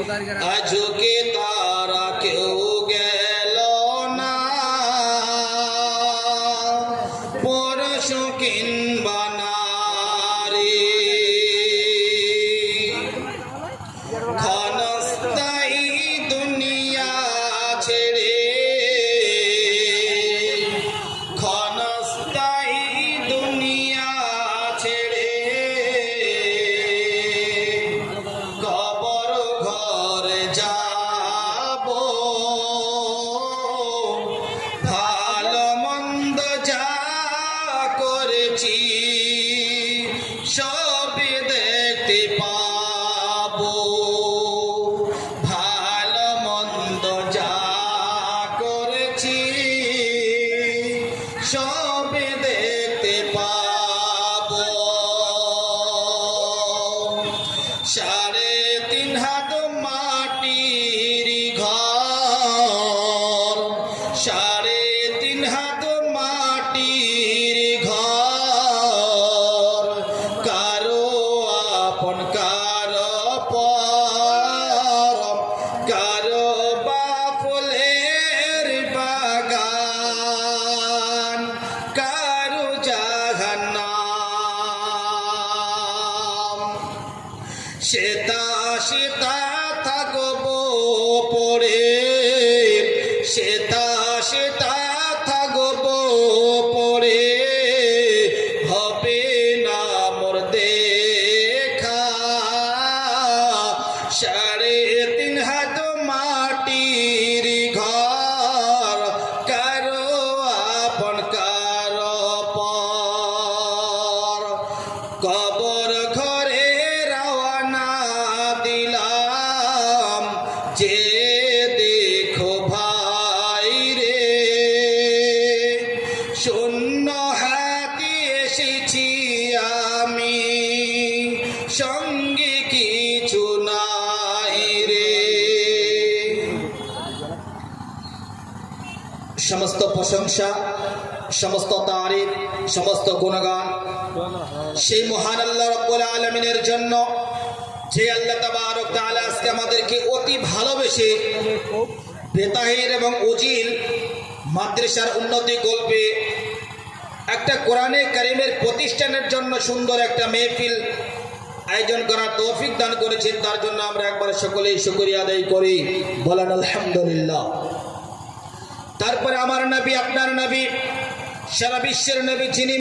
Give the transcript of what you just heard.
আজকে তারা কেউ গেল না, পরশু কিংবা নারী, ক্ষণস্থায়ী দুনিয়া ছেড়ে, ক্ষণস্থায়ী দুনিয়া ছেড়ে কবর ঘরে যাব, ভালো মন্দ যা করেছি সবই দেখতে পাবো, ভালো মন্দ যা করেছি সবই দেখতে পাবো। 3.5 হাত মাটির ঘর, 3.5 হাত মাটির ঘর, কারো আপন কারো পর, কারো বা ফুলের বাগান, কারো জাহান্নাম। সেতা সেতা থাকবো পড়ে, সেতা সেতা থাকবো পড়ে, হবে না মোর দেখা। 3.5 হাত মাটির ঘর, কারো আপন কারো পর, কবর ঘরে রওনা দিলাম, যে দেখো ভাই রে, শূন্য হাতে এসেছি আমি, সঙ্গে কিছু নাই রে। সমস্ত প্রশংসা, সমস্ত তারিফ, সমস্ত গুণগান সেই মহান আল্লাহ রাব্বুল আলামিনের জন্য, যে আল্লাহ তাবারক তাআলা আজকে আমাদেরকে অতি ভালোবেসে বেতাহির এবং উজিল মাদ্রাসার উন্নতি কল্পে একটা কোরআনে কারীমের প্রতিষ্ঠানের জন্য সুন্দর একটা মেহফিল আয়োজন করার তৌফিক দান করেছেন। তার জন্য আমরা একবার সকলেই শুকরিয়া আদায় করি, বলেন আলহামদুলিল্লাহ। তারপরে আমার নবী, আপনার নবী, সারা বিশ্বের নবী, যিনি